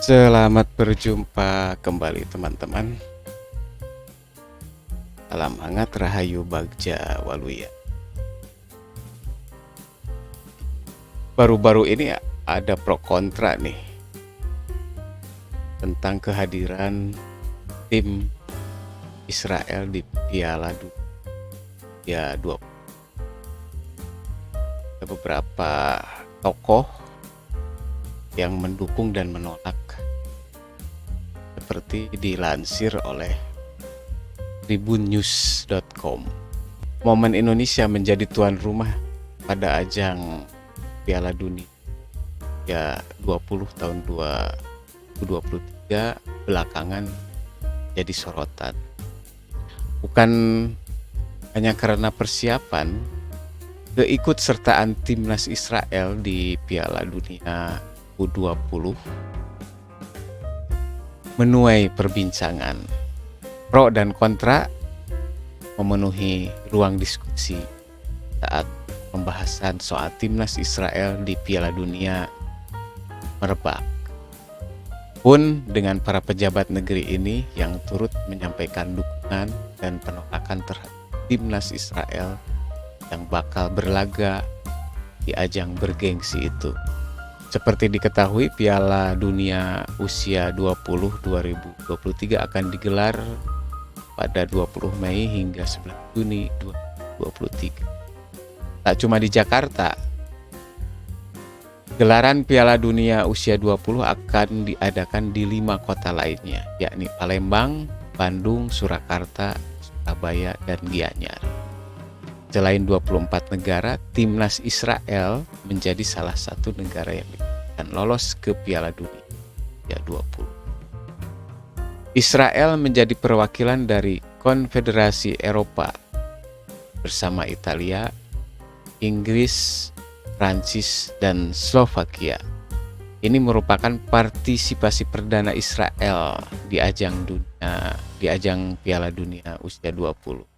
Selamat berjumpa kembali teman-teman. Salam hangat, Rahayu Bagja Waluya. Baru-baru ini ada pro kontra nih tentang kehadiran tim Israel di Piala Dunia 20. Ada beberapa tokoh yang mendukung dan menolak, seperti dilansir oleh tribunnews.com. Momen Indonesia menjadi tuan rumah pada ajang Piala Dunia ya 20 tahun 2023 belakangan jadi sorotan. Bukan hanya karena persiapan, keikutsertaan timnas Israel di Piala Dunia U20 menuai perbincangan. Pro dan kontra memenuhi ruang diskusi saat pembahasan soal timnas Israel di Piala Dunia merebak. Pun dengan para pejabat negeri ini yang turut menyampaikan dukungan dan penolakan terhadap timnas Israel yang bakal berlaga di ajang bergengsi itu. Seperti diketahui, Piala Dunia Usia 20 2023 akan digelar pada 20 Mei hingga 11 Juni 2023. Tak cuma di Jakarta, gelaran Piala Dunia Usia 20 akan diadakan di 5 kota lainnya, yakni Palembang, Bandung, Surakarta, Surabaya, dan Gianyar. Selain 24 negara, timnas Israel menjadi salah satu negara yang akan lolos ke Piala Dunia ya 20. Israel menjadi perwakilan dari Konfederasi Eropa bersama Italia, Inggris, Prancis, dan Slovakia. Ini merupakan partisipasi perdana Israel di ajang Piala Dunia Usia 20.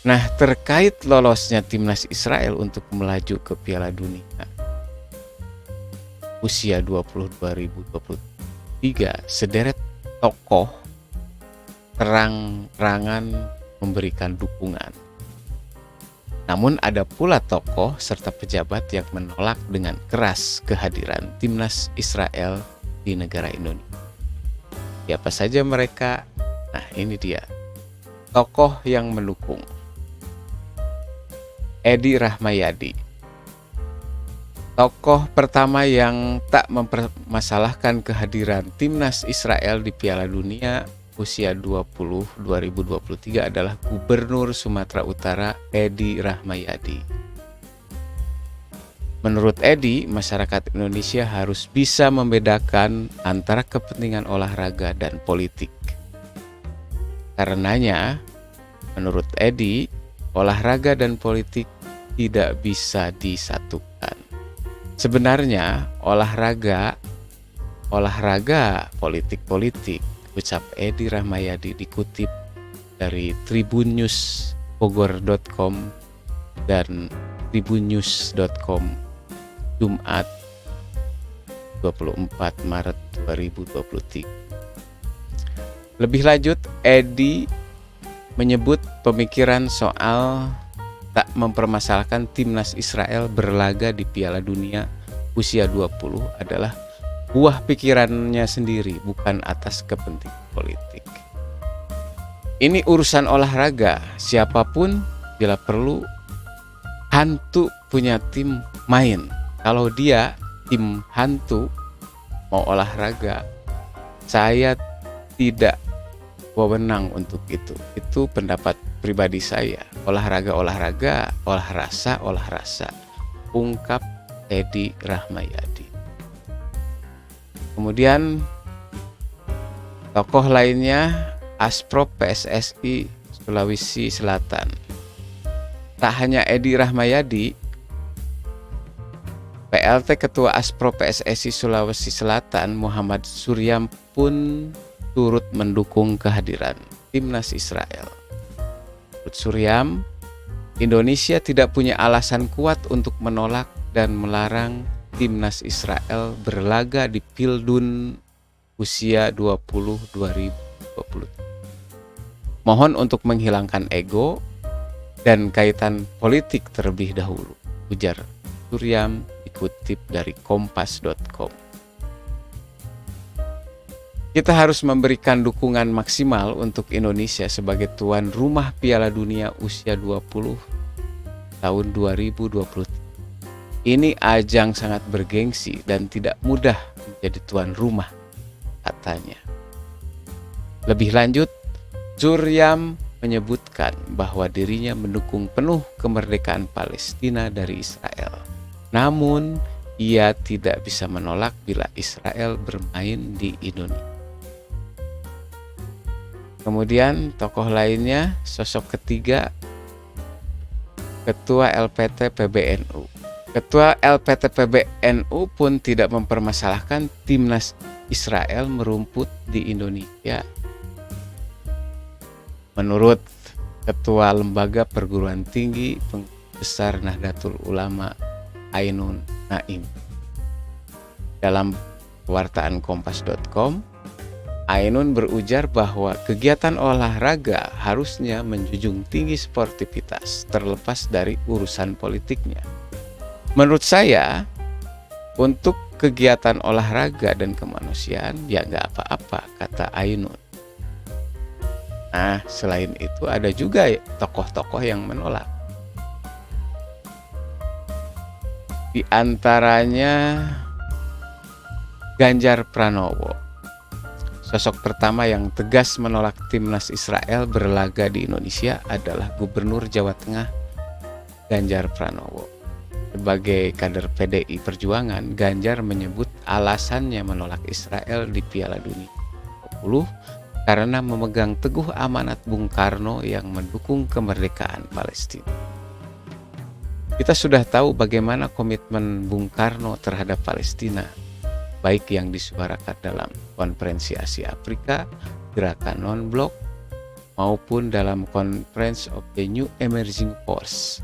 Nah, terkait lolosnya timnas Israel untuk melaju ke Piala Dunia Usia 20 2023, sederet tokoh terang-terangan memberikan dukungan. Namun ada pula tokoh serta pejabat yang menolak dengan keras kehadiran timnas Israel di negara Indonesia. Siapa saja mereka? Nah, ini dia tokoh yang mendukung. Edi Rahmayadi, tokoh pertama yang tak mempermasalahkan kehadiran timnas Israel di Piala Dunia Usia 20 2023 adalah Gubernur Sumatera Utara Edi Rahmayadi. Menurut Edi, masyarakat Indonesia harus bisa membedakan antara kepentingan olahraga dan politik. Karenanya, menurut Edi, olahraga dan politik tidak bisa disatukan. Sebenarnya olahraga politik, ucap Edi Rahmayadi dikutip dari tribunnews.bogor.com dan tribunnews.com Jumat 24 Maret 2023. Lebih lanjut, Edi menyebut pemikiran soal tak mempermasalahkan timnas Israel berlaga di Piala Dunia Usia 20 adalah buah pikirannya sendiri, bukan atas kepentingan politik. Ini urusan olahraga, siapapun bila perlu hantu punya tim main. Kalau dia tim hantu mau olahraga, saya tidak wewenang untuk itu. Itu pendapat pribadi saya. Olahraga, olah rasa, ungkap Edi Rahmayadi. Kemudian tokoh lainnya, Asprop PSSI Sulawesi Selatan. Tak hanya Edi Rahmayadi, PLT Ketua Asprop PSSI Sulawesi Selatan Muhammad Suryam pun turut mendukung kehadiran timnas Israel. Menurut Suryam, Indonesia tidak punya alasan kuat untuk menolak dan melarang timnas Israel berlaga di Pildun usia 20 2020. Mohon untuk menghilangkan ego dan kaitan politik terlebih dahulu, ujar Suryam dikutip dari kompas.com. Kita harus memberikan dukungan maksimal untuk Indonesia sebagai tuan rumah Piala Dunia usia 20 tahun 2023. Ini ajang sangat bergengsi dan tidak mudah menjadi tuan rumah, katanya. Lebih lanjut, Suryam menyebutkan bahwa dirinya mendukung penuh kemerdekaan Palestina dari Israel. Namun, ia tidak bisa menolak bila Israel bermain di Indonesia. Kemudian tokoh lainnya, sosok ketiga, Ketua LPT PBNU. Ketua LPT PBNU pun tidak mempermasalahkan timnas Israel merumput di Indonesia. Menurut Ketua Lembaga Perguruan Tinggi Besar Nahdlatul Ulama Ainun Naim, dalam pewartaan kompas.com, Ainun berujar bahwa kegiatan olahraga harusnya menjunjung tinggi sportivitas terlepas dari urusan politiknya. Menurut saya, untuk kegiatan olahraga dan kemanusiaan ya nggak apa-apa, kata Ainun. Nah, selain itu ada juga tokoh-tokoh yang menolak. Di antaranya Ganjar Pranowo. Sosok pertama yang tegas menolak timnas Israel berlaga di Indonesia adalah Gubernur Jawa Tengah Ganjar Pranowo. Sebagai kader PDI Perjuangan, Ganjar menyebut alasannya menolak Israel di Piala Dunia 20 karena memegang teguh amanat Bung Karno yang mendukung kemerdekaan Palestina. Kita sudah tahu bagaimana komitmen Bung Karno terhadap Palestina, baik yang disuarakan dalam Konferensi Asia Afrika, Gerakan Non-Blok, maupun dalam Conference of the New Emerging Force.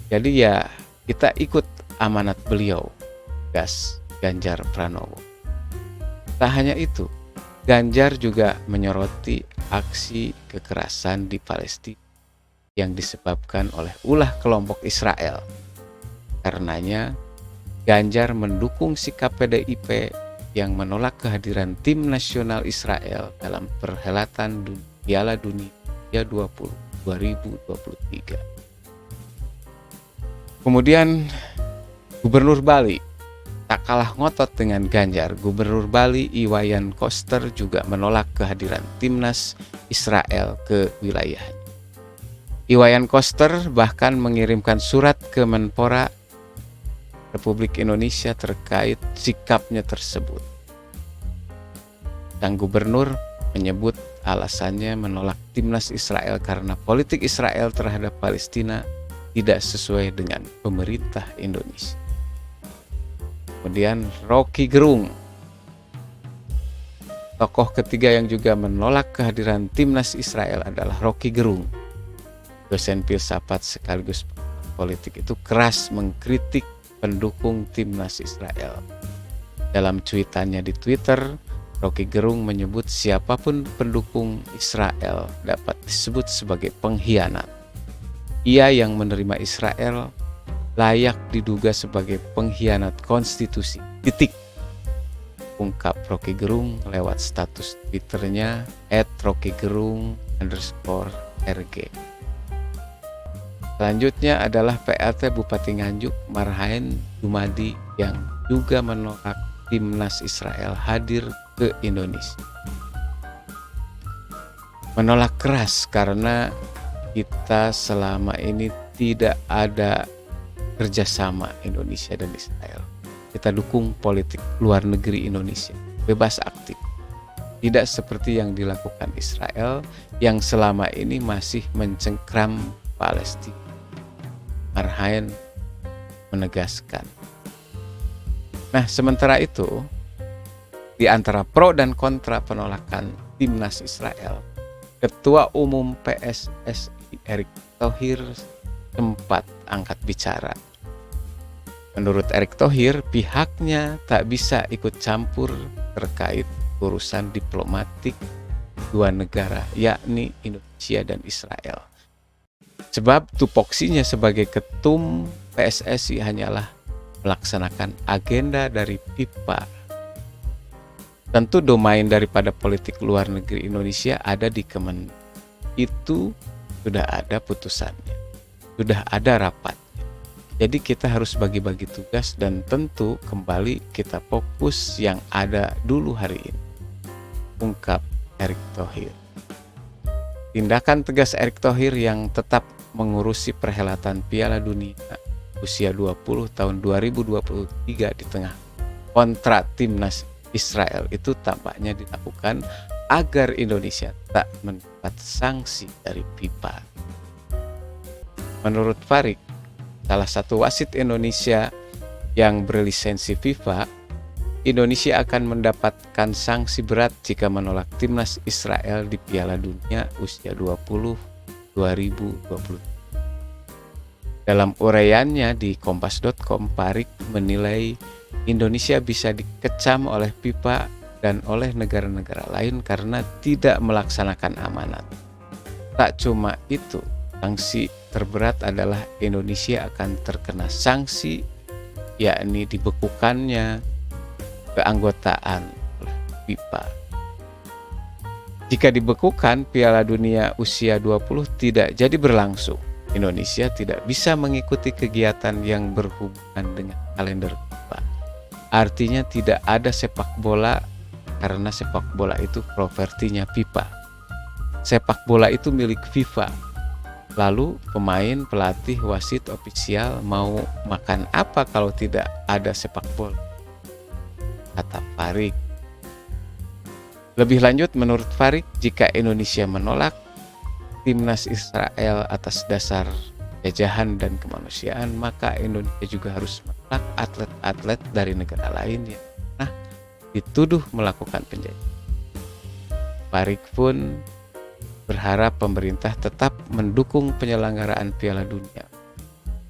Jadi ya, kita ikut amanat beliau, gas Ganjar Pranowo. Tak hanya itu, Ganjar juga menyoroti aksi kekerasan di Palestina yang disebabkan oleh ulah kelompok Israel. Karenanya, Ganjar mendukung sikap PDIP yang menolak kehadiran tim nasional Israel dalam perhelatan Piala Dunia 2023. Kemudian Gubernur Bali tak kalah ngotot dengan Ganjar. Gubernur Bali Iwayan Koster juga menolak kehadiran timnas Israel ke wilayahnya. Iwayan Koster bahkan mengirimkan surat ke Menpora Republik Indonesia terkait sikapnya tersebut. Sang gubernur menyebut alasannya menolak timnas Israel karena politik Israel terhadap Palestina tidak sesuai dengan pemerintah Indonesia. Kemudian Rocky Gerung, tokoh ketiga yang juga menolak kehadiran timnas Israel adalah Rocky Gerung. Dosen filsafat sekaligus politik itu keras mengkritik pendukung timnas Israel. Dalam cuitannya di Twitter, Rocky Gerung menyebut siapapun pendukung Israel dapat disebut sebagai pengkhianat. Ia yang menerima Israel layak diduga sebagai pengkhianat konstitusi. Titik. Ungkap Rocky Gerung lewat status Twitternya @rockygerung_rg. Selanjutnya adalah PLT Bupati Nganjuk Marhaen Dumadi yang juga menolak timnas Israel hadir ke Indonesia. Menolak keras karena kita selama ini tidak ada kerjasama Indonesia dan Israel. Kita dukung politik luar negeri Indonesia, bebas aktif. Tidak seperti yang dilakukan Israel yang selama ini masih mencengkram Palestina. Marhaen menegaskan. Nah, sementara itu, di antara pro dan kontra penolakan timnas Israel, Ketua Umum PSSI Erick Thohir sempat angkat bicara. Menurut Erick Thohir, pihaknya tak bisa ikut campur terkait urusan diplomatik dua negara, yakni Indonesia dan Israel. Sebab tupoksinya sebagai ketum PSSI hanyalah melaksanakan agenda dari FIFA. Tentu domain daripada politik luar negeri Indonesia ada di Kemenlu. Itu sudah ada putusannya, sudah ada rapat. Jadi kita harus bagi-bagi tugas dan tentu kembali kita fokus yang ada dulu hari ini. Ungkap Erick Thohir. Tindakan tegas Erick Thohir yang tetap mengurusi perhelatan Piala Dunia usia 20 tahun 2023 di tengah kontrak timnas Israel itu tampaknya dilakukan agar Indonesia tak mendapat sanksi dari FIFA. Menurut Farik, salah satu wasit Indonesia yang berlisensi FIFA, Indonesia akan mendapatkan sanksi berat jika menolak timnas Israel di Piala Dunia usia 20 2020. Dalam uraiannya di kompas.com, Farik menilai Indonesia bisa dikecam oleh FIFA dan oleh negara-negara lain karena tidak melaksanakan amanat. Tak cuma itu, sanksi terberat adalah Indonesia akan terkena sanksi, yakni dibekukannya keanggotaan oleh FIFA. Jika dibekukan, Piala Dunia usia 20 tidak jadi berlangsung. Indonesia tidak bisa mengikuti kegiatan yang berhubungan dengan kalender FIFA. Artinya tidak ada sepak bola karena sepak bola itu propertinya FIFA. Sepak bola itu milik FIFA. Lalu pemain, pelatih, wasit, ofisial mau makan apa kalau tidak ada sepak bola? Kata Farik. Lebih lanjut, menurut Farik, jika Indonesia menolak timnas Israel atas dasar jajahan dan kemanusiaan, maka Indonesia juga harus menolak atlet-atlet dari negara lain yang pernah dituduh melakukan penjajahan. Farik pun berharap pemerintah tetap mendukung penyelenggaraan Piala Dunia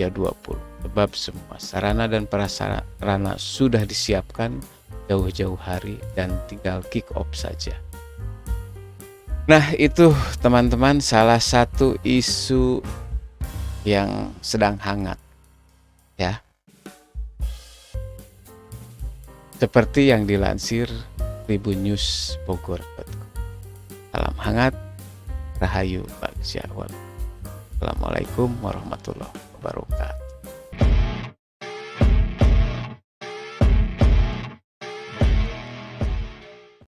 U20, sebab semua sarana dan prasarana sudah disiapkan jauh-jauh hari dan tinggal kick off saja. Nah, itu teman-teman salah satu isu yang sedang hangat ya. Seperti yang dilansir Tribun News Bogor.com. Salam hangat, Rahayu Bagja. Assalamualaikum warahmatullahi wabarakatuh.